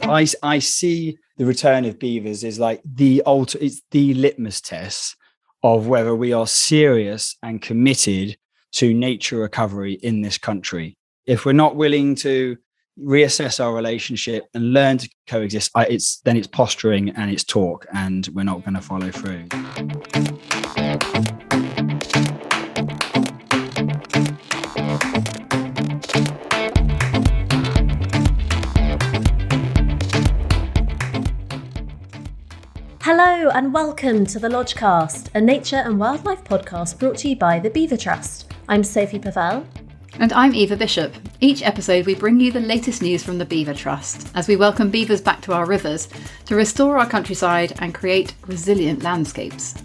I see the return of beavers as like it's the litmus test of whether we are serious and committed to nature recovery in this country. If we're not willing to reassess our relationship and learn to coexist, then it's posturing and it's talk, and we're not going to follow through. Hello and welcome to the Lodgecast, a nature and wildlife podcast brought to you by the Beaver Trust. I'm Sophie Pavel. And I'm Eva Bishop. Each episode we bring you the latest news from the Beaver Trust as we welcome beavers back to our rivers to restore our countryside and create resilient landscapes.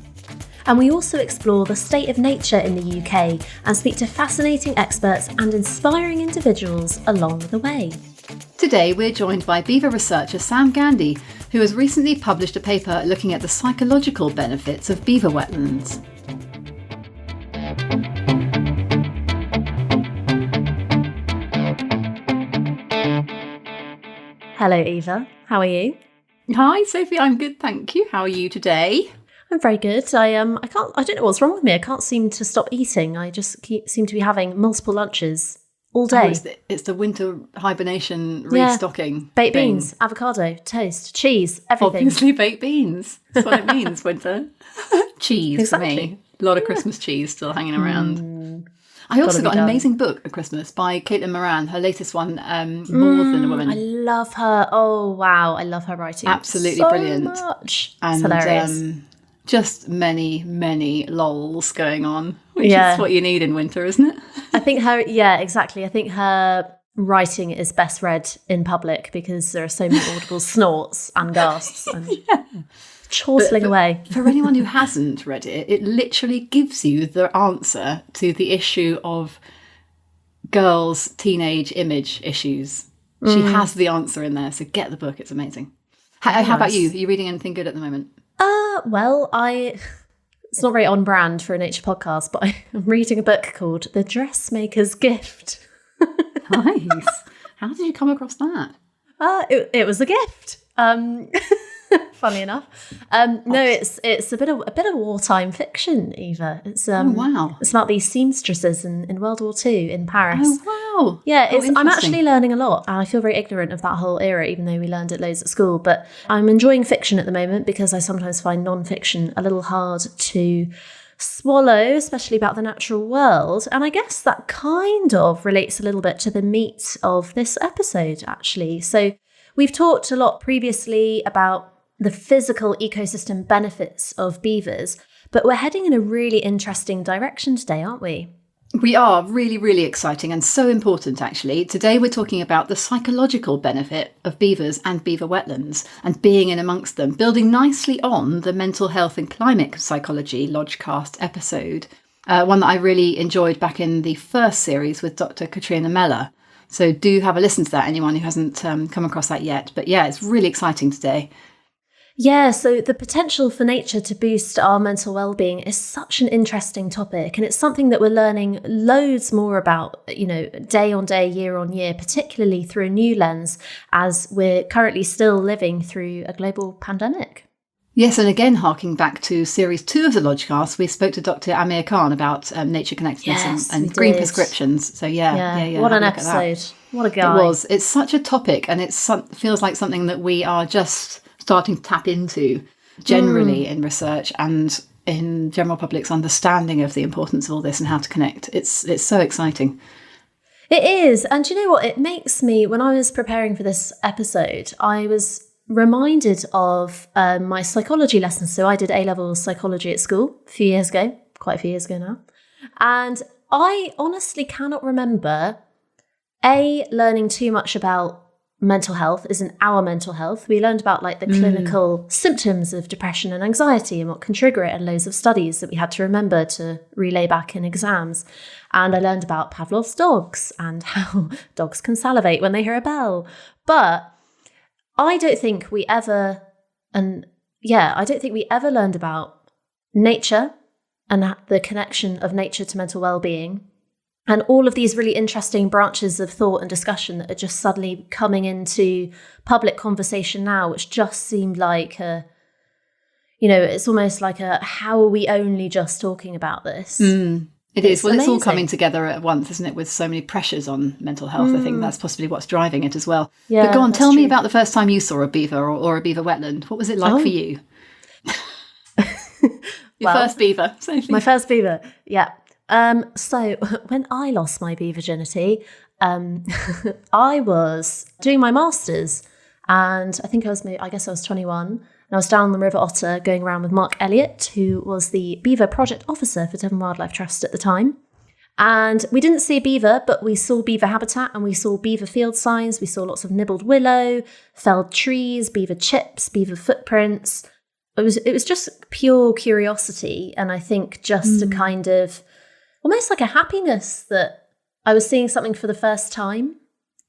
And we also explore the state of nature in the UK and speak to fascinating experts and inspiring individuals along the way. Today we're joined by beaver researcher Sam Gandy, who has recently published a paper looking at the psychological benefits of beaver wetlands. Hello Eva, how are you? Hi Sophie, I'm good, thank you. How are you today? I'm very good. I don't know what's wrong with me. I can't seem to stop eating. I just seem to be having multiple lunches all day. Oh, it's the winter hibernation restocking. Baked beans, avocado, toast, cheese, everything. Obviously baked beans. That's what it means, winter. Cheese exactly. For me. A lot of Christmas cheese still hanging around. I also got an amazing book at Christmas by Caitlin Moran, her latest one, More Than a Woman. I love her. Oh, wow. I love her writing. Absolutely so brilliant. Much. And it's hilarious. Just many, many lols going on, which is what you need in winter, isn't it? I think exactly. I think her writing is best read in public because there are so many audible snorts and gasps and chortling away. For anyone who hasn't read it, it literally gives you the answer to the issue of girls' teenage image issues. She has the answer in there, so get the book. It's amazing. How about you? Are you reading anything good at the moment? Well, it's not very on brand for a nature podcast, but I'm reading a book called The Dressmaker's Gift. Nice. How did you come across that? It was a gift. Funny enough. No, it's a bit of wartime fiction, Eva. It's wow. It's about these seamstresses in World War II in Paris. Oh wow. Yeah, I'm actually learning a lot, and I feel very ignorant of that whole era, even though we learned it loads at school. But I'm enjoying fiction at the moment because I sometimes find non-fiction a little hard to swallow, especially about the natural world. And I guess that kind of relates a little bit to the meat of this episode, actually. So we've talked a lot previously about the physical ecosystem benefits of beavers, but we're heading in a really interesting direction today, aren't we? We are. Really, really exciting and so important, actually. Today we're talking about the psychological benefit of beavers and beaver wetlands and being in amongst them, building nicely on the mental health and climate psychology Lodgecast episode, one that I really enjoyed back in the first series with Dr Katrina Meller. So do have a listen to that, anyone who hasn't come across that yet. But yeah, it's really exciting today. Yeah, so the potential for nature to boost our mental well-being is such an interesting topic, and it's something that we're learning loads more about, day on day, year on year, particularly through a new lens as we're currently still living through a global pandemic. Yes, and again, harking back to Series 2 of the Lodgecast, we spoke to Dr Amir Khan about nature connectedness and green prescriptions. So yeah. What an episode. What a guy. It was. It's such a topic, and it feels like something that we are just starting to tap into generally in research and in general public's understanding of the importance of all this and how to connect. It's so exciting. It is. And you know what? It makes me, when I was preparing for this episode, I was reminded of my psychology lessons. So I did A-level psychology at school quite a few years ago now. And I honestly cannot remember, learning too much about mental health, as in our mental health. We learned about like the clinical symptoms of depression and anxiety and what can trigger it, and loads of studies that we had to remember to relay back in exams. And I learned about Pavlov's dogs and how dogs can salivate when they hear a bell. But I don't think we ever learned about nature and the connection of nature to mental well-being And all of these really interesting branches of thought and discussion that are just suddenly coming into public conversation now, which just seemed like it's almost like how are we only just talking about this? It is. Well, amazing. It's all coming together at once, isn't it? With so many pressures on mental health. I think that's possibly what's driving it as well. Yeah, but go on, that's tell me true. about the first time you saw a beaver or a beaver wetland. What was it like for you? Your first beaver, Sophie. My first beaver, yeah. So when I lost my beaver virginity, I was doing my masters, and I think I was 21, and I was down on the River Otter going around with Mark Elliott, who was the beaver project officer for Devon Wildlife Trust at the time. And we didn't see a beaver, but we saw beaver habitat and we saw beaver field signs. We saw lots of nibbled willow, felled trees, beaver chips, beaver footprints. It was just pure curiosity, and I think just a kind of almost like a happiness that I was seeing something for the first time,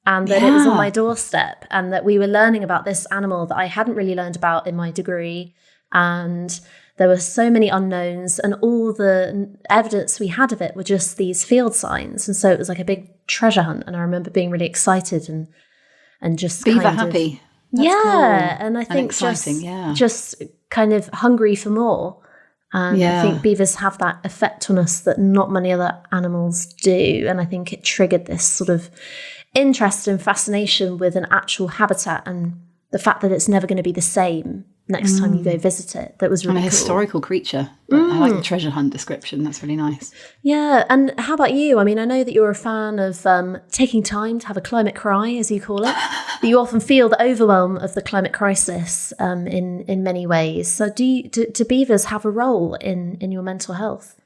and that it was on my doorstep, and that we were learning about this animal that I hadn't really learned about in my degree. And there were so many unknowns, and all the evidence we had of it were just these field signs. And so it was like a big treasure hunt. And I remember being really excited and just beaver kind happy. Of, That's cool. And I think exciting, just kind of hungry for more. And I think beavers have that effect on us that not many other animals do. And I think it triggered this sort of interest and fascination with an actual habitat and the fact that it's never going to be the same next time you go visit it. That was really And a cool. historical creature. I like the treasure hunt description. That's really nice. Yeah. And how about you? I mean, I know that you're a fan of taking time to have a climate cry, as you call it. That you often feel the overwhelm of the climate crisis in many ways. So do beavers have a role in your mental health?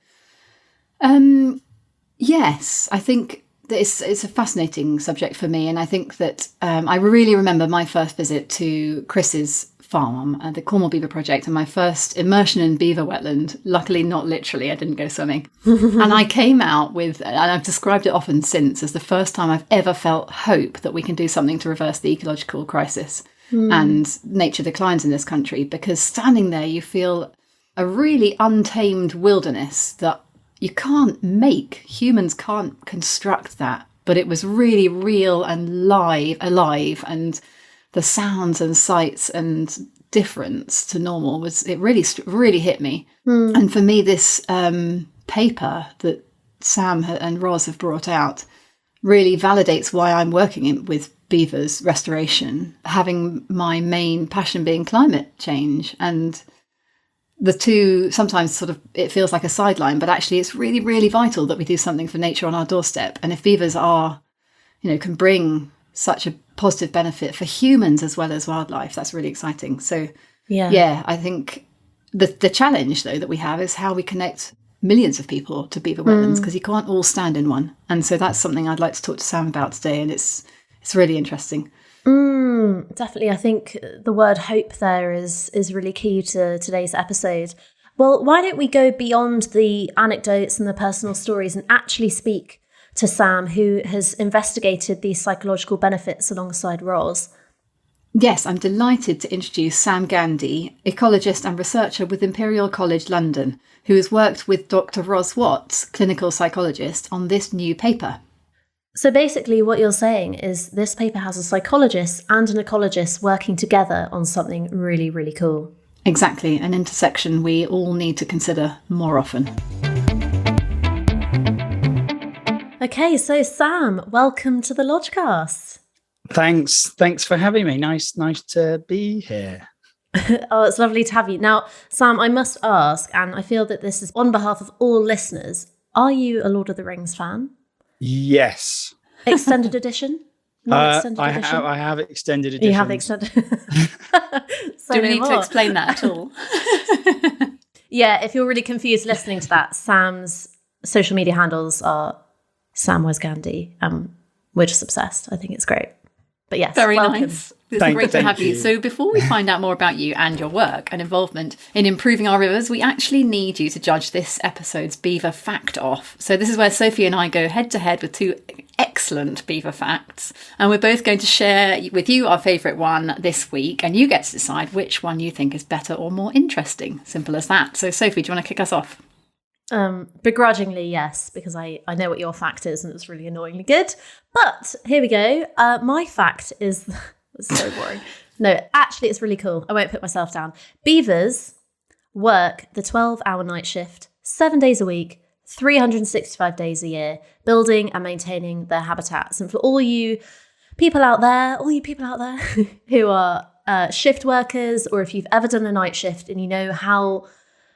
Yes, I think that it's a fascinating subject for me. And I think that I really remember my first visit to Chris's farm at the Cornwall Beaver Project and my first immersion in Beaver Wetland. Luckily, not literally, I didn't go swimming. And I came out with, and I've described it often since, as the first time I've ever felt hope that we can do something to reverse the ecological crisis and nature declines in this country. Because standing there, you feel a really untamed wilderness that you can't make. Humans can't construct that. But it was really real and alive, and the sounds and sights and difference to normal it really hit me. And for me, this paper that Sam and Ros have brought out really validates why I'm working with beavers restoration, having my main passion being climate change. And the two sometimes sort of, it feels like a sideline, but actually it's really, really vital that we do something for nature on our doorstep. And if beavers can bring such a positive benefit for humans as well as wildlife, that's really exciting. So I think the challenge though that we have is how we connect millions of people to beaver wetlands, because you can't all stand in one. And so that's something I'd like to talk to Sam about today, and it's really interesting. Definitely. I think the word hope there is really key to today's episode. Well, why don't we go beyond the anecdotes and the personal stories and actually speak to Sam, who has investigated these psychological benefits alongside Ros. Yes, I'm delighted to introduce Sam Gandy, ecologist and researcher with Imperial College London, who has worked with Dr Ros Watts, clinical psychologist, on this new paper. So basically what you're saying is this paper has a psychologist and an ecologist working together on something really, really cool. Exactly, an intersection we all need to consider more often. Okay, so Sam, welcome to the Lodgecast. Thanks for having me. Nice to be here. Oh, it's lovely to have you. Now, Sam, I must ask, and I feel that this is on behalf of all listeners, are you a Lord of the Rings fan? Yes. Extended edition? Non-extended edition? I have extended edition. You have extended. Do we need to explain that at all? Yeah, if you're really confused listening to that, Sam's social media handles are Sam Gandy. We're just obsessed. I think it's great. But yes, very welcome. nice. It's great to have you. So before we find out more about you and your work and involvement in improving our rivers, we actually need you to judge this episode's Beaver Fact Off. So this is where Sophie and I go head to head with two excellent beaver facts. And we're both going to share with you our favourite one this week. And you get to decide which one you think is better or more interesting. Simple as that. So Sophie, do you want to kick us off? Begrudgingly, yes, because I know what your fact is and it's really annoyingly good. But here we go. My fact is... it's so boring. No, actually, it's really cool. I won't put myself down. Beavers work the 12-hour night shift, 7 days a week, 365 days a year, building and maintaining their habitats. And for all you people out there who are shift workers, or if you've ever done a night shift and you know how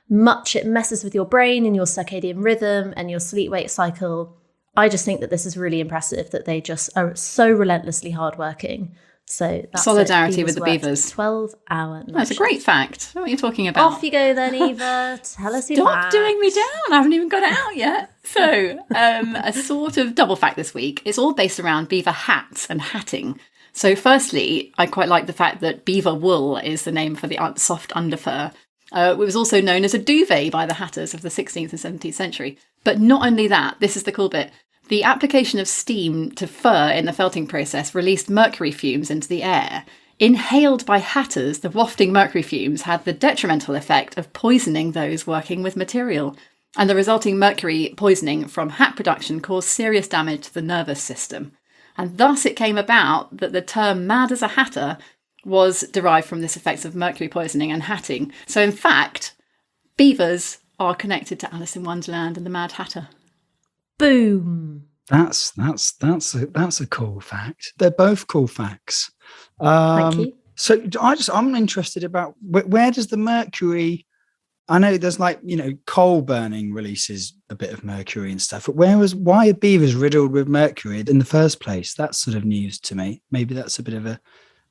much it messes with your brain and your circadian rhythm and your sleep-wake cycle, I just think that this is really impressive that they just are so relentlessly hardworking. So that's solidarity with the beavers. 12-hour night. That's a great fact. What are you talking about? Off you go then, Eva. Tell us your Stop fact. doing me down. I haven't even got it out yet. So, a sort of double fact this week. It's all based around beaver hats and hatting. So firstly, I quite like the fact that beaver wool is the name for the soft underfur. It was also known as a duvet by the hatters of the 16th and 17th century. But not only that, this is the cool bit. The application of steam to fur in the felting process released mercury fumes into the air. Inhaled by hatters, the wafting mercury fumes had the detrimental effect of poisoning those working with material. And the resulting mercury poisoning from hat production caused serious damage to the nervous system. And thus it came about that the term mad as a hatter was derived from this effects of mercury poisoning and hatting. So in fact, beavers are connected to Alice in Wonderland and the Mad Hatter. Boom. That's a cool fact. They're both cool facts. Thank you. So I'm interested about where does the mercury? I know there's coal burning releases a bit of mercury and stuff, but why are beavers riddled with mercury in the first place? That's sort of news to me. Maybe that's a bit of a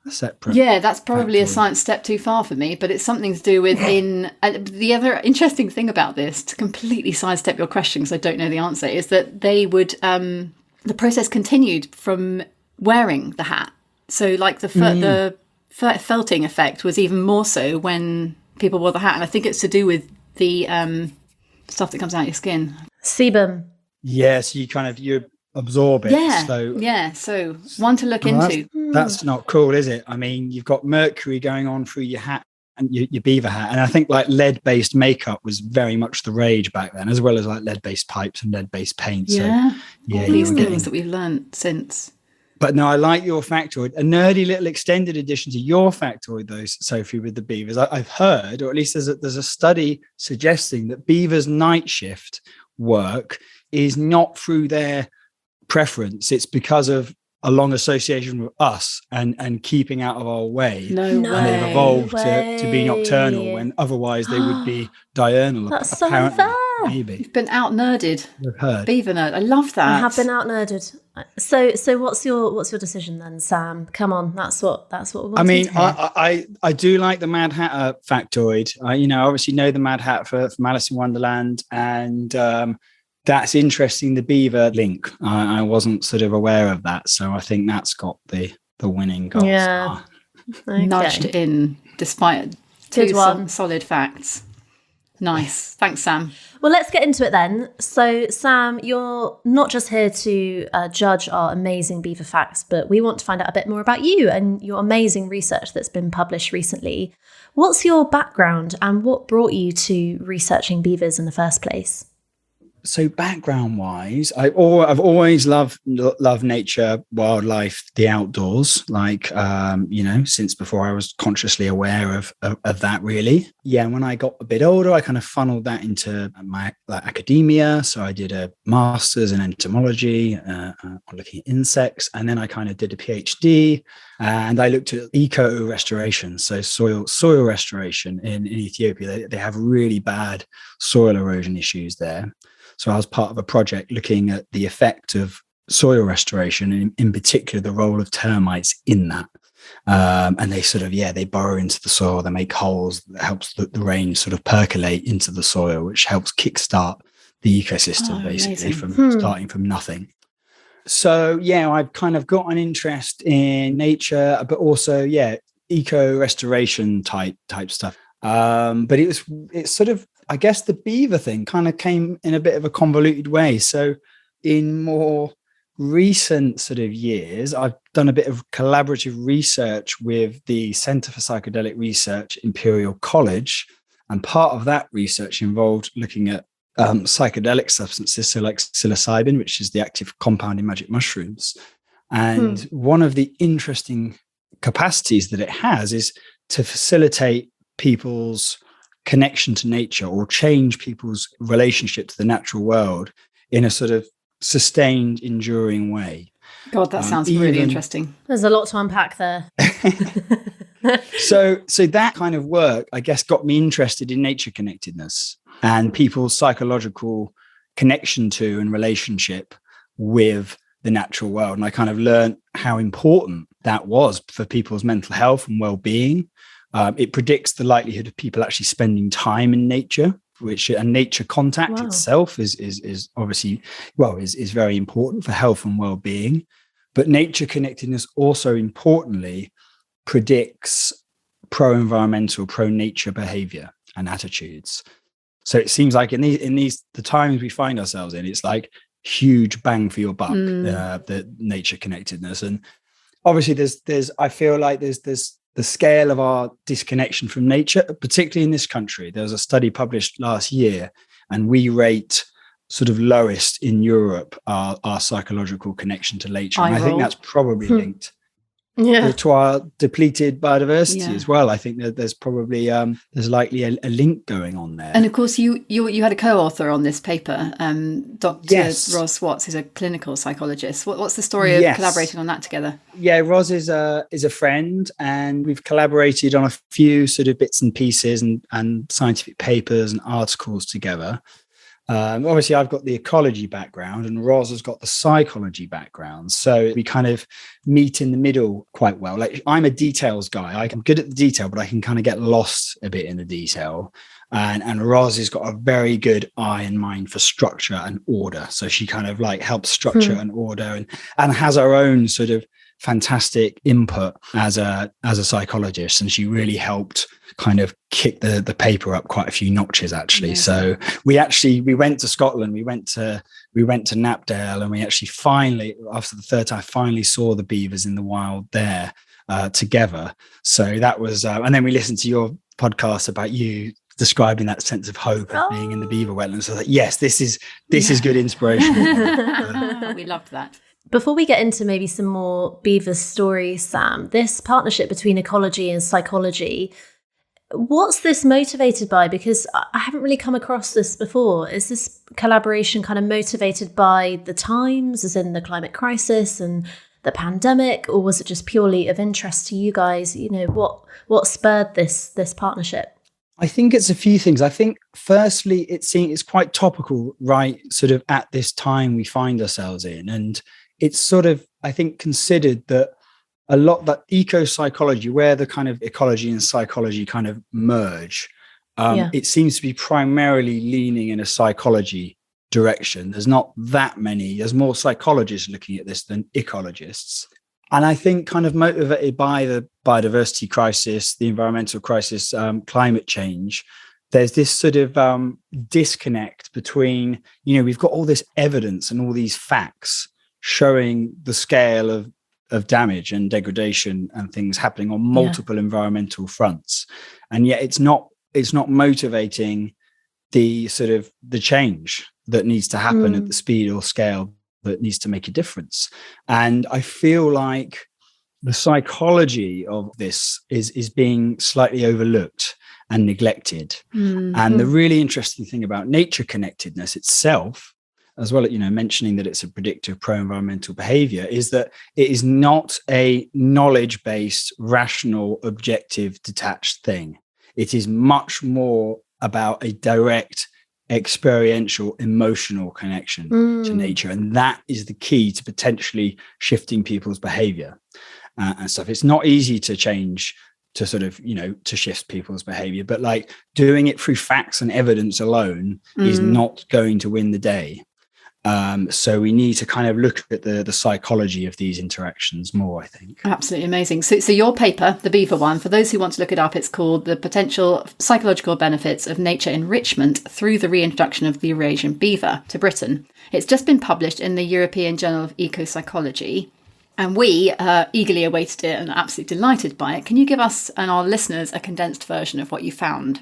separate. Yeah, that's probably factoid. a science step too far for me, but it's something to do with the other interesting thing about this, to completely sidestep your question because I don't know the answer, is that they would the process continued from wearing the hat. So like the felting effect was even more so when people wore the hat, and I think it's to do with the stuff that comes out your skin. Sebum. Yes, you absorb it. So one to look into. That's not cool, is it? I mean, you've got mercury going on through your hat and your beaver hat, and I think lead-based makeup was very much the rage back then, as well as lead-based pipes and lead-based paint. All these you were things that we've learned since. But no, I like your factoid. A nerdy little extended edition to your factoid, though, Sophie, with the beavers. I've heard, or at least there's a study suggesting that beavers' night shift work is not through their preference. It's because of a long association with us and keeping out of our way. No and they've evolved to be nocturnal when otherwise they would be diurnal. That's so unfair. Maybe. You've been out nerded. I've heard. Beaver nerd. I love that. I have been out nerded. So what's your decision then, Sam? Come on, that's what we want. I mean, to hear. I do like the Mad Hatter factoid. I obviously know the Mad Hatter from Alice in Wonderland, and that's interesting. The beaver link. I wasn't sort of aware of that, so I think that's got the winning goal. Yeah, okay. Nudged in despite two solid facts. Nice. Thanks, Sam. Well, let's get into it then. So, Sam, you're not just here to judge our amazing beaver facts, but we want to find out a bit more about you and your amazing research that's been published recently. What's your background and what brought you to researching beavers in the first place? So background-wise, I've always loved nature, wildlife, the outdoors. Since before I was consciously aware of that. Really, yeah. When I got a bit older, I kind of funneled that into my academia. So I did a master's in entomology, looking at insects, and then I kind of did a PhD, and I looked at eco restoration, so soil restoration in Ethiopia. They have really bad soil erosion issues there. So I was part of a project looking at the effect of soil restoration, and in particular, the role of termites in that. And they they burrow into the soil, they make holes that helps the rain sort of percolate into the soil, which helps kickstart the ecosystem, basically, from starting from nothing. So, I've kind of got an interest in nature, but also, eco restoration type stuff. But it's sort of, I guess the beaver thing kind of came in a bit of a convoluted way. So in more recent sort of years, I've done a bit of collaborative research with the Centre for Psychedelic Research, Imperial College. And part of that research involved looking at psychedelic substances, so like psilocybin, which is the active compound in magic mushrooms. And one of the interesting capacities that it has is to facilitate people's connection to nature or change people's relationship to the natural world in a sort of sustained, enduring way. God, that sounds really interesting. There's a lot to unpack there. So that kind of work, I guess, got me interested in nature connectedness and people's psychological connection to and relationship with the natural world. And I kind of learned how important that was for people's mental health and well-being. It predicts the likelihood of people actually spending time in nature, and nature contact itself is obviously, is very important for health and well-being. But nature connectedness also importantly predicts pro-environmental, pro-nature behavior and attitudes. So it seems like in these the times we find ourselves in, it's like huge bang for your buck, the nature connectedness. And obviously there's I feel like there's the scale of our disconnection from nature, particularly in this country. There was a study published last year, and we rate sort of lowest in Europe our psychological connection to nature. And I think that's probably linked to our depleted biodiversity as well. I think that there's probably there's likely a link going on there. And of course, you had a co-author on this paper, Dr Ros Watts, who's a clinical psychologist. What's the story of collaborating on that together? Yeah, Ros is a friend, and we've collaborated on a few sort of bits and pieces and scientific papers and articles together. Obviously, I've got the ecology background and Ros has got the psychology background. So we kind of meet in the middle quite well. Like, I'm a details guy. I'm good at the detail, but I can kind of get lost a bit in the detail. And Ros has got a very good eye and mind for structure and order. So she kind of like helps structure and order and has her own sort of fantastic input as a psychologist. And she really helped kind of kick the paper up quite a few notches, actually. So we went to Scotland, we went to Knapdale, and we actually finally, after the third time, finally saw the beavers in the wild there together. So that was and then we listened to your podcast about you describing that sense of hope of being in the Beaver Wetland. So that, yes, this is good inspiration. We loved that. Before we get into maybe some more beaver stories, Sam, this partnership between ecology and psychology, what's this motivated by? Because I haven't really come across this before. Is this collaboration kind of motivated by the times, as in the climate crisis and the pandemic, or was it just purely of interest to you guys? You know, what spurred this partnership? I think it's a few things. I think firstly, it's quite topical, right? Sort of at this time we find ourselves in, and it's sort of, I think, considered that a lot that eco-psychology, where the kind of ecology and psychology kind of merge, it seems to be primarily leaning in a psychology direction. There's not that many. There's more psychologists looking at this than ecologists. And I think kind of motivated by the biodiversity crisis, the environmental crisis, climate change, there's this sort of disconnect between, we've got all this evidence and all these facts showing the scale of damage and degradation and things happening on multiple environmental fronts. And yet it's not motivating the sort of the change that needs to happen at the speed or scale that needs to make a difference. And I feel like the psychology of this is being slightly overlooked and neglected. And the really interesting thing about nature connectedness itself, as well as, mentioning that it's a predictor of pro-environmental behavior, is that it is not a knowledge-based, rational, objective, detached thing. It is much more about a direct, experiential, emotional connection to nature. And that is the key to potentially shifting people's behavior and stuff. It's not easy to change, to sort of, to shift people's behavior, but like doing it through facts and evidence alone is not going to win the day. So we need to kind of look at the psychology of these interactions more, I think. Absolutely amazing. So your paper, the Beaver One, for those who want to look it up, it's called The Potential Psychological Benefits of Nature Enrichment Through the Reintroduction of the Eurasian Beaver to Britain. It's just been published in the European Journal of Ecopsychology, and we eagerly awaited it and are absolutely delighted by it. Can you give us and our listeners a condensed version of what you found?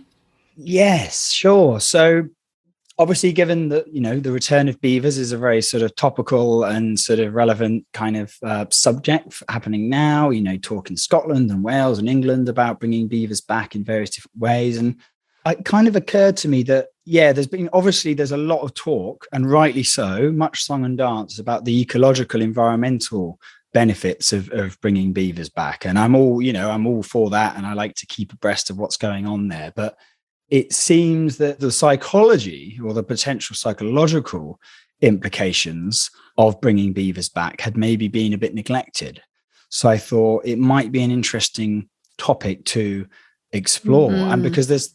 Yes, sure. So obviously, given that, the return of beavers is a very sort of topical and sort of relevant kind of subject happening now, talk in Scotland and Wales and England about bringing beavers back in various different ways. And it kind of occurred to me that, there's a lot of talk, and rightly so, much song and dance about the ecological, environmental benefits of bringing beavers back. And I'm all for that. And I like to keep abreast of what's going on there. But it seems that the psychology or the potential psychological implications of bringing beavers back had maybe been a bit neglected. So I thought it might be an interesting topic to explore. Mm-hmm. And because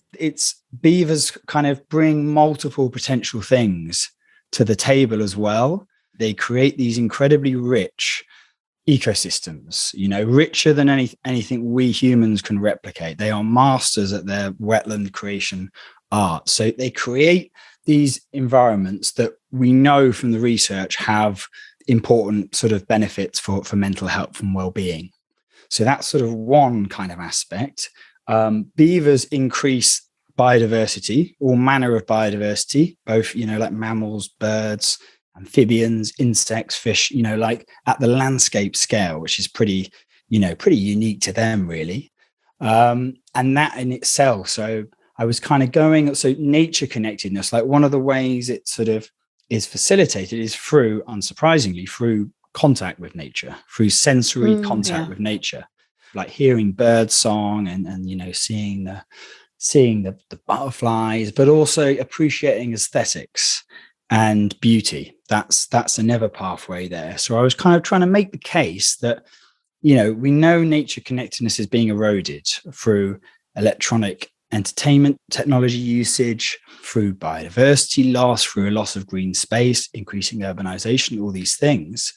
beavers kind of bring multiple potential things to the table as well. They create these incredibly rich ecosystems, richer than anything we humans can replicate. They are masters at their wetland creation art. So they create these environments that we know from the research have important sort of benefits for mental health and well-being. So that's sort of one kind of aspect. Beavers increase biodiversity, all manner of biodiversity, both, like mammals, birds, amphibians, insects, fish, like at the landscape scale, which is pretty unique to them, really. And that in itself. So I was kind of nature connectedness, like one of the ways it sort of is facilitated is unsurprisingly, through contact with nature, through sensory contact with nature, like hearing bird song and seeing the butterflies, but also appreciating aesthetics and beauty. That's another pathway there. So I was kind of trying to make the case that, we know nature connectedness is being eroded through electronic entertainment technology usage, through biodiversity loss, through a loss of green space, increasing urbanization, all these things.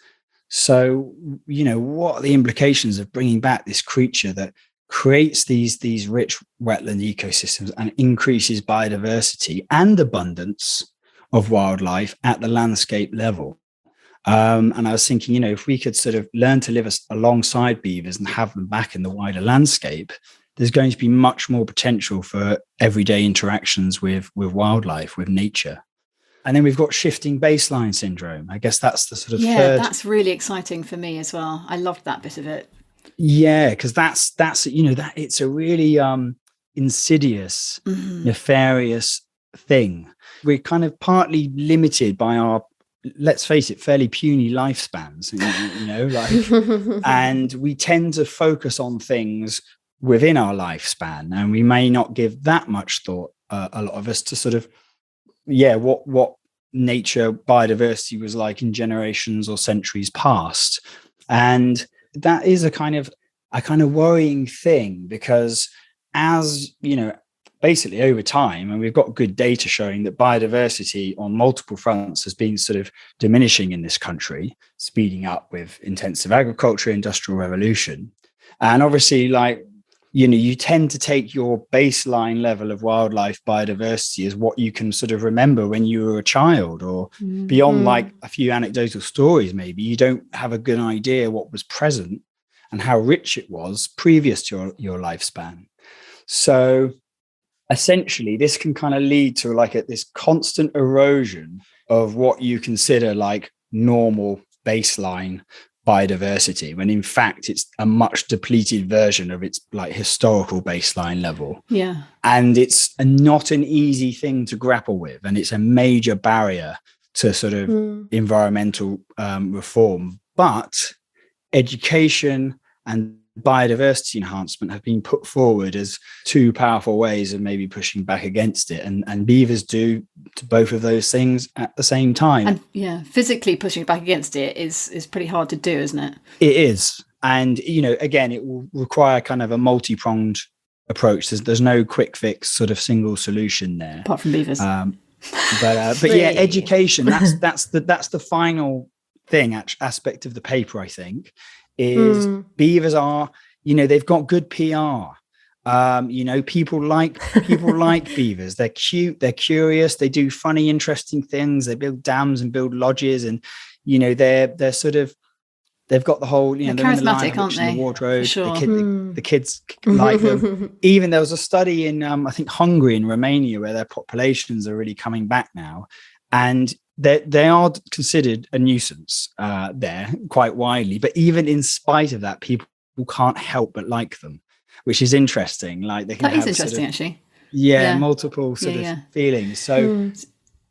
So, what are the implications of bringing back this creature that creates these rich wetland ecosystems and increases biodiversity and abundance of wildlife at the landscape level? And I was thinking, if we could sort of learn to live alongside beavers and have them back in the wider landscape, there's going to be much more potential for everyday interactions with wildlife, with nature. And then we've got shifting baseline syndrome. I guess that's the sort of third. That's really exciting for me as well. I loved that bit of it. Yeah, because that's that it's a really insidious, nefarious thing. We're kind of partly limited by our, let's face it, fairly puny lifespans, and we tend to focus on things within our lifespan, and we may not give that much thought, a lot of us, to sort of what nature biodiversity was like in generations or centuries past. And that is a kind of worrying thing, because as basically over time, and we've got good data showing that biodiversity on multiple fronts has been sort of diminishing in this country, speeding up with intensive agriculture, industrial revolution. And obviously, you tend to take your baseline level of wildlife biodiversity as what you can sort of remember when you were a child, or beyond like a few anecdotal stories. Maybe you don't have a good idea what was present and how rich it was previous to your lifespan. So essentially, this can kind of lead to this constant erosion of what you consider like normal baseline biodiversity, when in fact it's a much depleted version of its like historical baseline level. Yeah. And it's not an easy thing to grapple with, and it's a major barrier to sort of environmental reform. But education and biodiversity enhancement have been put forward as two powerful ways of maybe pushing back against it, and beavers do both of those things at the same time. And physically pushing back against it is pretty hard to do, isn't it? It is. And again, it will require kind of a multi-pronged approach. There's no quick fix sort of single solution there, apart from beavers. But yeah, education, that's the final thing, aspect of the paper, I think, is beavers are, they've got good PR. People like beavers. They're cute, they're curious, they do funny, interesting things. They build dams and build lodges, and they're they've got the whole, they're in the line charismatic, of aren't in the they? wardrobe. Sure. The kids like them. Even there was a study in, I think, Hungary and Romania where their populations are really coming back now. And they are considered a nuisance there quite widely. But even in spite of that, people can't help but like them, which is interesting. Like they can That is have interesting, actually. multiple sort of feelings. So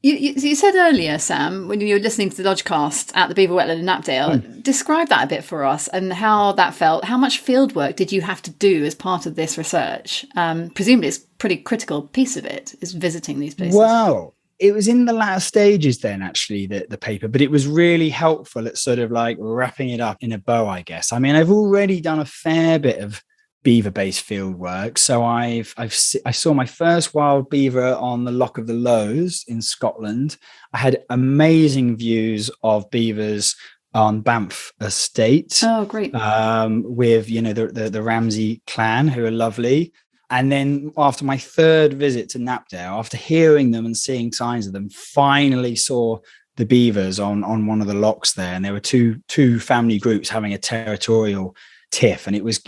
you said earlier, Sam, when you were listening to the Lodgecast at the Beaver Wetland in Knapdale, describe that a bit for us and how that felt. How much field work did you have to do as part of this research? Presumably it's a pretty critical piece of it, is visiting these places. Well, it was in the latter stages then, actually, the paper, but it was really helpful at sort of like wrapping it up in a bow, I guess. I mean, I've already done a fair bit of beaver-based field work. So I saw my first wild beaver on the Loch of the Lowes in Scotland. I had amazing views of beavers on Banff Estate. Oh, great. With, the Ramsey clan, who are lovely. And then after my third visit to Knapdale, after hearing them and seeing signs of them, finally saw the beavers on one of the lochs there. And there were two family groups having a territorial tiff, and it was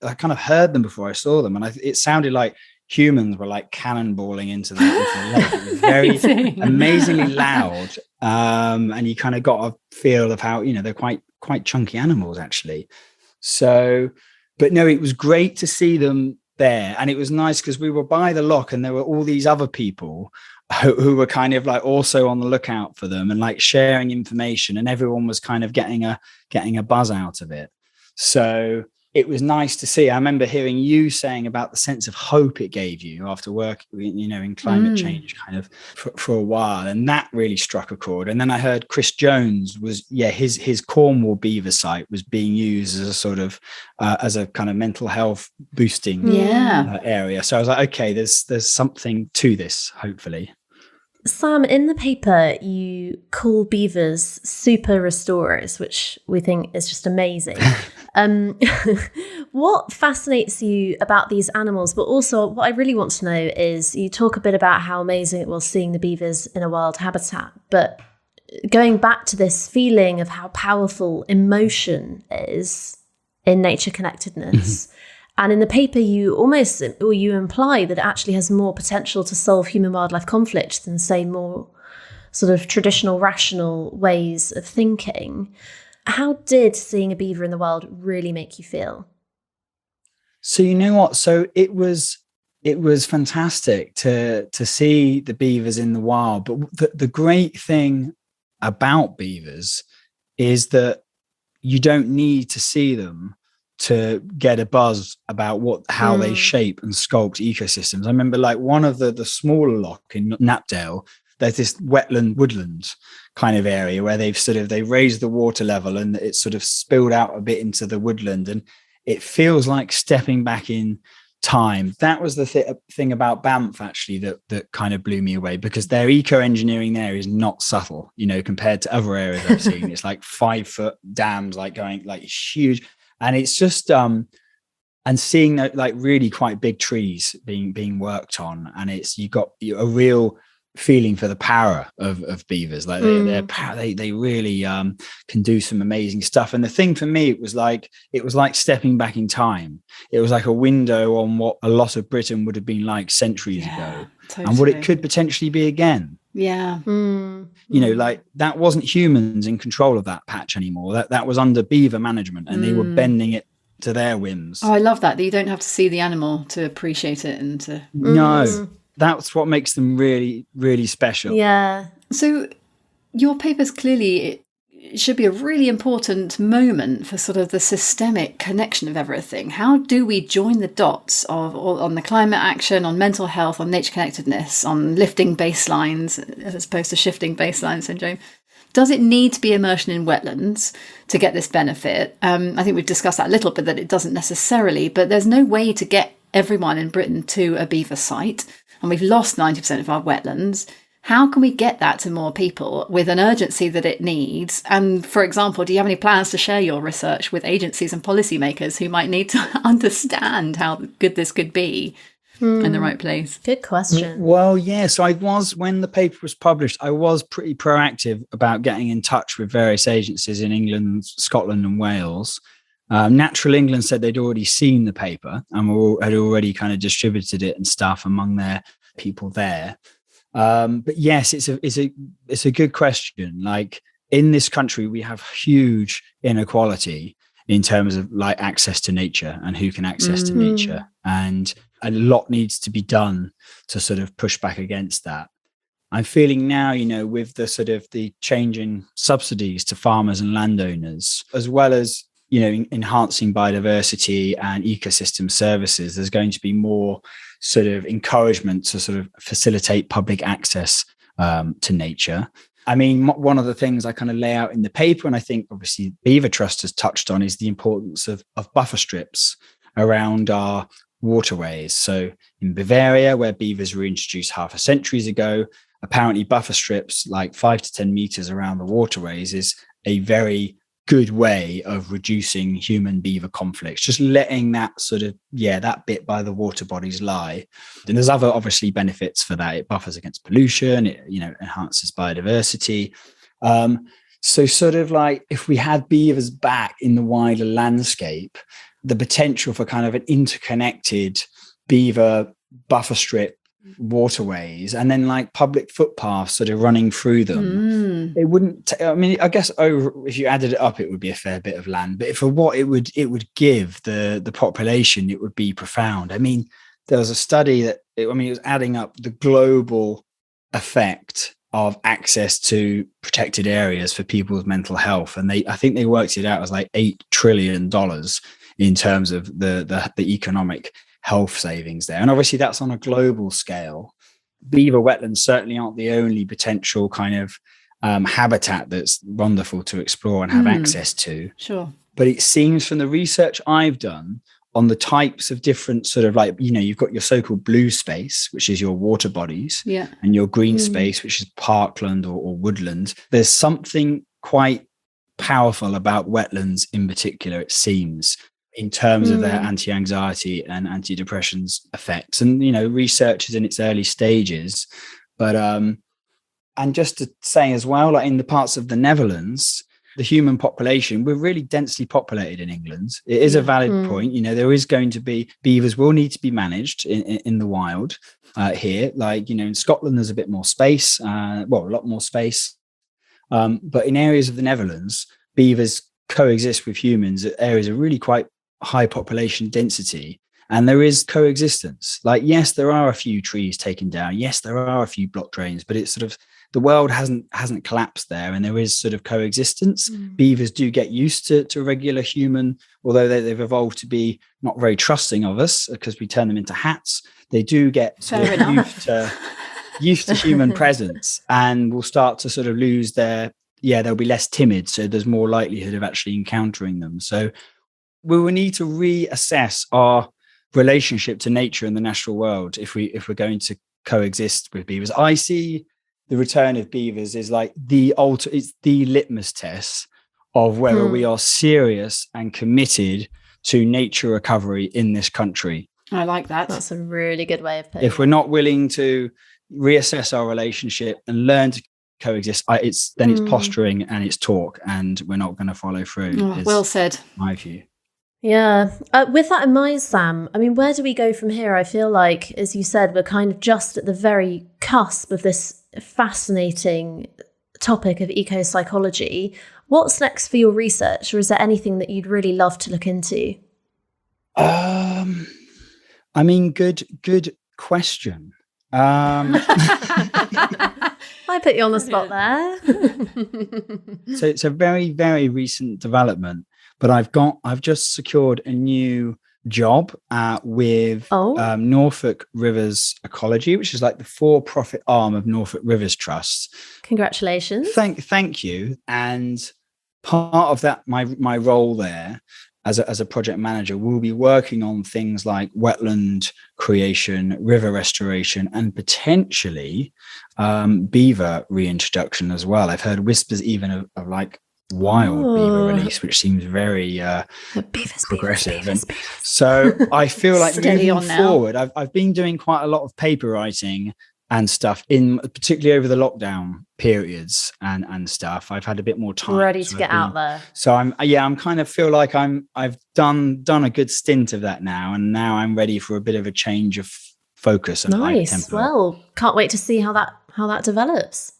I kind of heard them before I saw them, and it sounded like humans were like cannonballing into the lake. It was very amazingly loud, and you kind of got a feel of how they're quite chunky animals, actually. So, but no, it was great to see them there, and it was nice because we were by the loch, and there were all these other people who were kind of like also on the lookout for them and like sharing information, and everyone was kind of getting a buzz out of it. So it was nice to see. I remember hearing you saying about the sense of hope it gave you after work, in climate change kind of for a while. And that really struck a chord. And then I heard Chris Jones was, his Cornwall beaver site was being used as a sort of, as a kind of mental health boosting area. So I was like, okay, there's something to this, hopefully. Sam, in the paper, you call beavers super restorers, which we think is just amazing. What fascinates you about these animals? But also what I really want to know is you talk a bit about how amazing it was seeing the beavers in a wild habitat, but going back to this feeling of how powerful emotion is in nature connectedness. And in the paper, you imply that it actually has more potential to solve human-wildlife conflict than, say, more sort of traditional, rational ways of thinking. How did seeing a beaver in the wild really make you feel? So you know what? So it was fantastic to see the beavers in the wild. But the great thing about beavers is that you don't need to see them to get a buzz about how they shape and sculpt ecosystems. I remember like one of the smaller loch in Knapdale, there's this woodland kind of area where they've raised the water level and it's sort of spilled out a bit into the woodland, and it feels like stepping back in time. That was the thing about Banff actually that kind of blew me away, because their eco-engineering there is not subtle, compared to other areas I've seen. It's like 5-foot dams, like going like huge. And it's just and seeing that like really quite big trees being worked on, and you got a real feeling for the power of beavers. Like they really can do some amazing stuff. And the thing for me, it was like stepping back in time. It was like a window on what a lot of Britain would have been like centuries ago, totally. And what it could potentially be again. Yeah. Like that wasn't humans in control of that patch anymore. That was under beaver management, and they were bending it to their whims. Oh, I love that you don't have to see the animal to appreciate it and to... No, that's what makes them really, really special. Yeah. So your paper's clearly... It should be a really important moment for sort of the systemic connection of everything. How do we join the dots on the climate action, on mental health, on nature connectedness, on lifting baselines as opposed to shifting baseline syndrome? Does it need to be immersion in wetlands to get this benefit? I think we've discussed that a little bit, that it doesn't necessarily, but there's no way to get everyone in Britain to a beaver site, and we've lost 90% of our wetlands. How can we get that to more people with an urgency that it needs? And for example, do you have any plans to share your research with agencies and policymakers who might need to understand how good this could be? in the right place? Good question. Well, yeah. So when the paper was published, I was pretty proactive about getting in touch with various agencies in England, Scotland and Wales. Natural England said they'd already seen the paper and had already kind of distributed it and stuff among their people there. But yes, it's a good question. Like, in this country, we have huge inequality in terms of like access to nature and who can access to nature. And a lot needs to be done to sort of push back against that. I'm feeling now, with the sort of the changing subsidies to farmers and landowners, as well as, enhancing biodiversity and ecosystem services, there's going to be more sort of encouragement to sort of facilitate public access to nature. I mean, one of the things I kind of lay out in the paper, and I think obviously Beaver Trust has touched on, is the importance of buffer strips around our waterways. So in Bavaria, where beavers were introduced half a century ago, apparently buffer strips like 5 to 10 meters around the waterways is a very good way of reducing human beaver conflicts, just letting that sort of, that bit by the water bodies lie. And there's other obviously benefits for that. It buffers against pollution, it, enhances biodiversity. So sort of like if we had beavers back in the wider landscape, the potential for kind of an interconnected beaver buffer strip waterways and then like public footpaths sort of running through them, it wouldn't I guess if you added it up, it would be a fair bit of land, but for what it would give the population, it would be profound. I mean, there was a study that it was adding up the global effect of access to protected areas for people's mental health, and I think they worked it out as like $8 trillion in terms of the economic health savings there. And obviously that's on a global scale. Beaver Wetlands certainly aren't the only potential kind of habitat that's wonderful to explore and have access to. Sure. But it seems from the research I've done on the types of different sort of like, you've got your so-called blue space, which is your water bodies, and your green space, which is parkland or woodland. There's something quite powerful about wetlands in particular, it seems, in terms of their anti-anxiety and antidepressants effects. And, research is in its early stages. But, and just to say as well, like in the parts of the Netherlands, the human population, we're really densely populated in England. It is a valid point. There is going to be, beavers will need to be managed in the wild here. Like, in Scotland, there's a bit more space, a lot more space. But in areas of the Netherlands, beavers coexist with humans at areas of really quite high population density, and there is coexistence. Like, yes, there are a few trees taken down, yes, there are a few block drains, but it's sort of the world hasn't collapsed there, and there is sort of coexistence. Beavers do get used to regular human, although they've evolved to be not very trusting of us because we turn them into hats. They do get used to human presence, and will start to sort of lose their they'll be less timid, so there's more likelihood of actually encountering them. So we will need to reassess our relationship to nature in the natural world if we're going to coexist with beavers. I see the return of beavers is like it's the litmus test of whether we are serious and committed to nature recovery in this country. I like that. That's a really good way of putting it. If we're not willing to reassess our relationship and learn to coexist, it's posturing and it's talk, and we're not going to follow through. Well said. My view. Yeah. With that in mind, Sam, I mean, where do we go from here? I feel like, as you said, we're kind of just at the very cusp of this fascinating topic of eco-psychology. What's next for your research, or is there anything that you'd really love to look into? I mean, good question. I put you on the spot there. So it's a very, very recent development, but I've just secured a new job with Norfolk Rivers Ecology, which is like the for-profit arm of Norfolk Rivers Trust. Congratulations. Thank you. And part of that, my role there as a project manager, will be working on things like wetland creation, river restoration, and potentially beaver reintroduction as well. I've heard whispers even of like wild beaver release, which seems very progressive. And so I feel like moving forward, I've been doing quite a lot of paper writing and stuff, in particularly over the lockdown periods and stuff. I've had a bit more time ready to get out there. So I'm kind of feel like I've done a good stint of that now, and now I'm ready for a bit of a change of focus. And nice. Well, can't wait to see how that develops.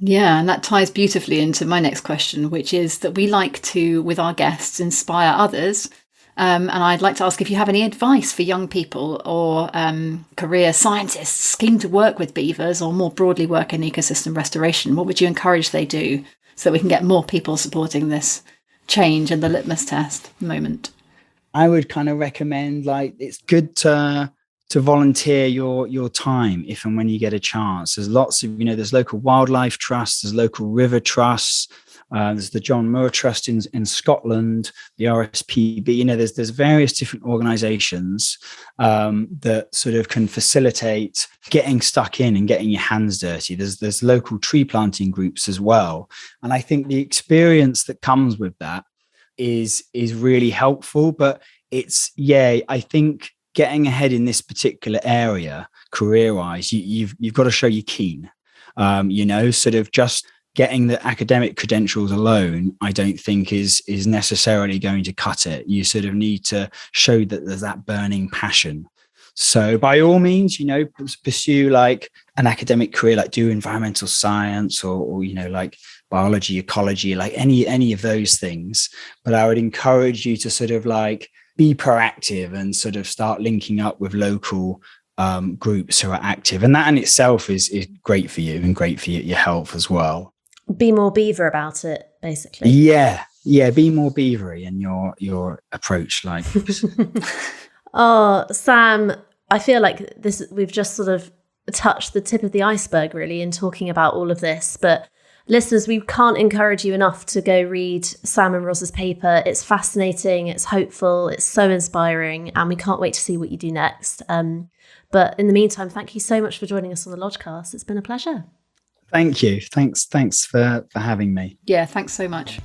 Yeah, and that ties beautifully into my next question, which is that we like to, with our guests, inspire others. And I'd like to ask if you have any advice for young people or career scientists keen to work with beavers, or more broadly work in ecosystem restoration. What would you encourage they do so that we can get more people supporting this change and the litmus test moment? I would kind of recommend, like, it's good to volunteer your time if and when you get a chance. There's lots of, there's local wildlife trusts, there's local river trusts, there's the John Moore Trust in Scotland, the RSPB. There's various different organisations that sort of can facilitate getting stuck in and getting your hands dirty. There's local tree planting groups as well, and I think the experience that comes with that is really helpful. But I think getting ahead in this particular area career-wise, you've got to show you're keen. Sort of just getting the academic credentials alone, I don't think is necessarily going to cut it. You sort of need to show that there's that burning passion. So by all means, pursue like an academic career, like do environmental science or like biology, ecology, like any of those things. But I would encourage you to sort of like be proactive and sort of start linking up with local groups who are active. And that in itself is great for you and great for your health as well. Be more beaver about it, basically. Yeah, be more beavery in your approach. Like, oh, Sam, I feel like we've just sort of touched the tip of the iceberg, really, in talking about all of this. But listeners, we can't encourage you enough to go read Sam and Ros's paper. It's fascinating, it's hopeful, it's so inspiring, and we can't wait to see what you do next. But in the meantime, thank you so much for joining us on the Lodgecast. It's been a pleasure. Thank you. Thanks for having me. Yeah, thanks so much.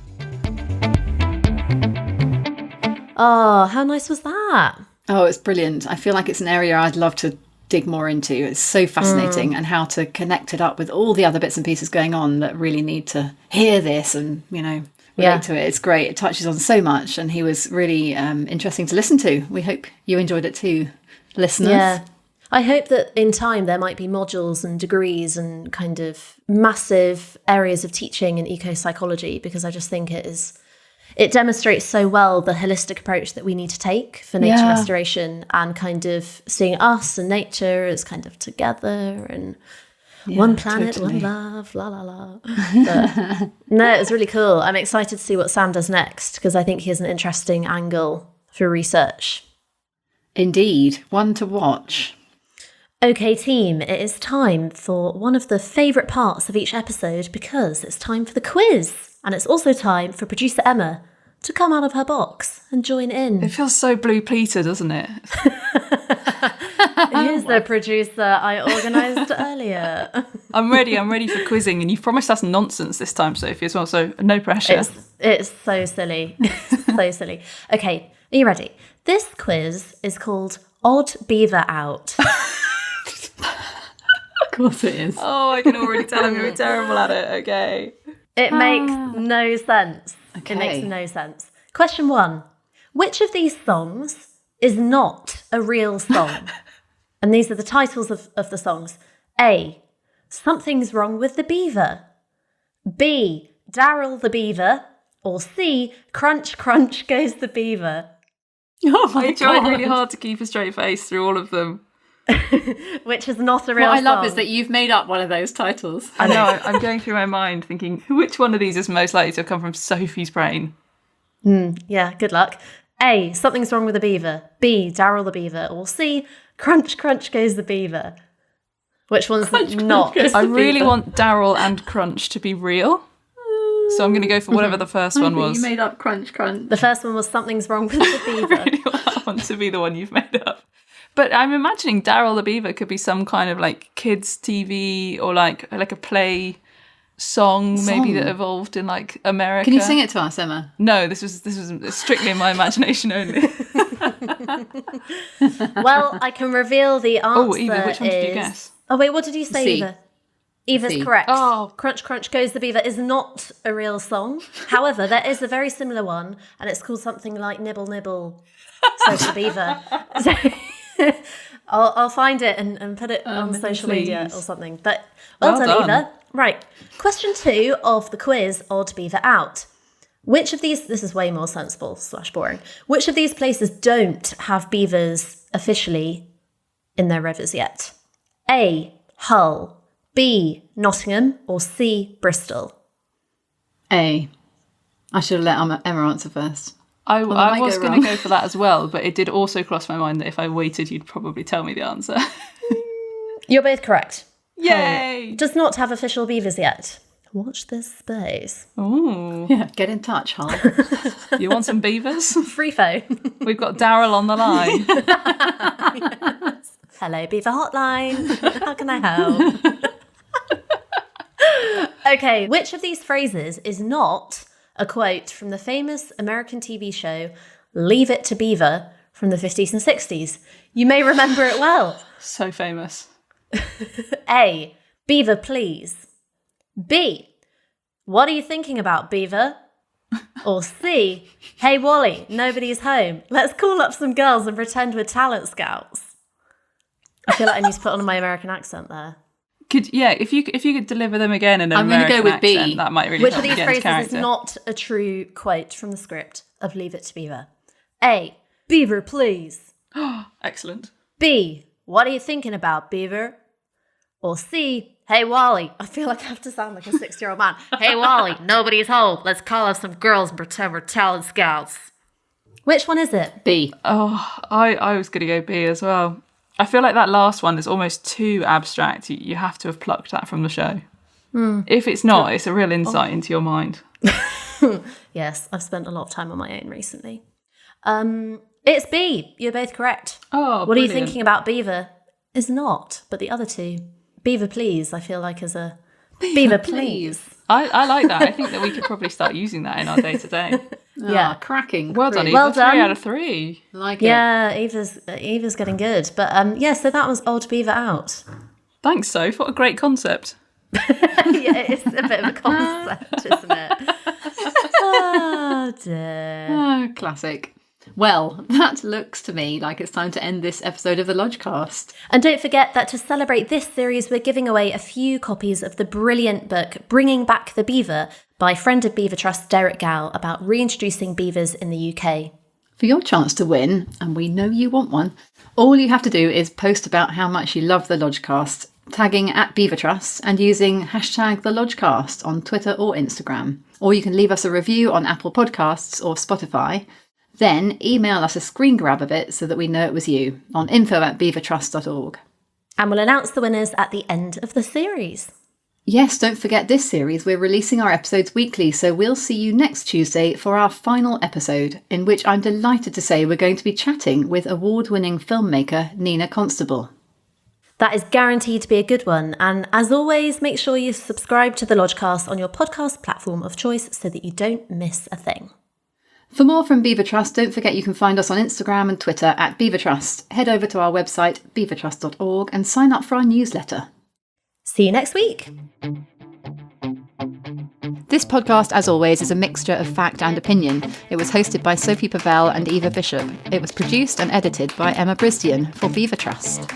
Oh, how nice was that? Oh, it's brilliant. I feel like it's an area I'd love to dig more into. It's so fascinating, and how to connect it up with all the other bits and pieces going on that really need to hear this and, relate to it. It's great. It touches on so much, and he was really interesting to listen to. We hope you enjoyed it too, listeners. Yeah. I hope that in time there might be modules and degrees and kind of massive areas of teaching in eco-psychology, because I just think it demonstrates so well the holistic approach that we need to take for nature restoration, and kind of seeing us and nature as kind of together and one planet, totally. One love, la la la. But, no, it was really cool. I'm excited to see what Sam does next, because I think he has an interesting angle for research. Indeed, one to watch. Okay, team, it is time for one of the favourite parts of each episode, because it's time for the quiz. And it's also time for producer Emma to come out of her box and join in. It feels so Blue Peter, doesn't it? Here's the producer I organised earlier. I'm ready for quizzing, and you've promised us nonsense this time, Sophie, as well, so no pressure. It's so silly. So silly. Okay, are you ready? This quiz is called Odd Beaver Out. Of course it is. Oh, I can already tell I'm going to be terrible at it. Okay. It makes no sense. Okay. It makes no sense. Question 1. Which of these songs is not a real song? And these are the titles of the songs. A. Something's Wrong with the Beaver. B. Daryl the Beaver. Or C. Crunch, Crunch Goes the Beaver. Oh my God. I tried really hard to keep a straight face through all of them. Which is not a real song. What I love is that you've made up one of those titles. I know, I'm going through my mind thinking, which one of these is most likely to have come from Sophie's brain? Yeah, good luck. A. Something's Wrong with the Beaver. B. Daryl the Beaver. Or C. Crunch, Crunch Goes the Beaver. Which one's not? I really want Daryl and Crunch to be real. So I'm going to go for whatever the first one was. You made up Crunch, Crunch. The first one was Something's Wrong with the Beaver. I really want that one to be the one you've made up. But I'm imagining Daryl the Beaver could be some kind of like kids' TV or like a play song maybe that evolved in like America. Can you sing it to us, Emma? No, this was strictly in my imagination only. Well, I can reveal the answer. Oh, Eva, which one did you guess? Oh, wait, what did you say, C. Eva? Eva's C. correct. Oh. Crunch, Crunch Goes the Beaver is not a real song. However, there is a very similar one, and it's called something like Nibble, Nibble, Social Beaver. So I'll find it and put it on social media or something. But well done, Eva. Right. Question 2 of the quiz, Odd Beaver Out. Which of these, this is way more sensible / boring, which of these places don't have beavers officially in their rivers yet? A, Hull, B, Nottingham, or C, Bristol? A. I should have let Emma answer first. I was going to go for that as well, but it did also cross my mind that if I waited, you'd probably tell me the answer. You're both correct. Yay! Hull does not have official beavers yet. Watch this space. Ooh. Yeah, get in touch, Hull. You want some beavers? Free phone. We've got Daryl on the line. Yes. Hello, Beaver Hotline. How can I help? Okay, which of these phrases is not a quote from the famous American TV show Leave It to Beaver from the 50s and 60s? You may remember it well. So famous. A, Beaver, please. B, what are you thinking about, Beaver? Or C, hey, Wally, nobody's home. Let's call up some girls and pretend we're talent scouts. I feel like I need to put on my American accent there. If you could deliver them again in an I'm going to American go with B. accent, that might really Which help of these you get into phrases is character. not a true quote from the script of Leave It to Beaver? A, Beaver, please. Excellent. B, what are you thinking about, Beaver? Or C, hey, Wally. I feel like I have to sound like a 60-year-old man. Hey, Wally, nobody's home. Let's call up some girls and pretend we're talent scouts. Which one is it? B. Oh, I was going to go B as well. I feel like that last one is almost too abstract. You have to have plucked that from the show. If it's not, it's a real insight into your mind. Yes, I've spent a lot of time on my own recently. It's B. You're both correct. Oh, What are you brilliant. thinking about, Beaver? Is not, but the other two. Beaver, please, I feel like is a Beaver, please. I like that. I think that we could probably start using that in our day-to-day. Yeah. Cracking. Well done, Eva. Well done. 3 out of 3. Like it. Yeah, Eva's getting good. But yeah, so that was Odd Beaver Out. Thanks, Soph. What a great concept. Yeah, it's a bit of a concept, isn't it? Oh, dear. Oh, classic. Well, that looks to me like it's time to end this episode of the Lodgecast. And don't forget that to celebrate this series, we're giving away a few copies of the brilliant book Bringing Back the Beaver by friend of Beaver Trust Derek Gow about reintroducing beavers in the UK. For your chance to win, and we know you want one, all you have to do is post about how much you love the Lodgecast, tagging @BeaverTrust and using #TheLodgecast on Twitter or Instagram. Or you can leave us a review on Apple Podcasts or Spotify. Then email us a screen grab of it so that we know it was you on info@beavertrust.org. And we'll announce the winners at the end of the series. Yes, don't forget this series, we're releasing our episodes weekly, so we'll see you next Tuesday for our final episode, in which I'm delighted to say we're going to be chatting with award-winning filmmaker Nina Constable. That is guaranteed to be a good one. And as always, make sure you subscribe to the Lodgecast on your podcast platform of choice so that you don't miss a thing. For more from Beaver Trust, don't forget you can find us on Instagram and Twitter @BeaverTrust. Head over to our website, beavertrust.org, and sign up for our newsletter. See you next week. This podcast, as always, is a mixture of fact and opinion. It was hosted by Sophie Pavel and Eva Bishop. It was produced and edited by Emma Brisdian for Beaver Trust.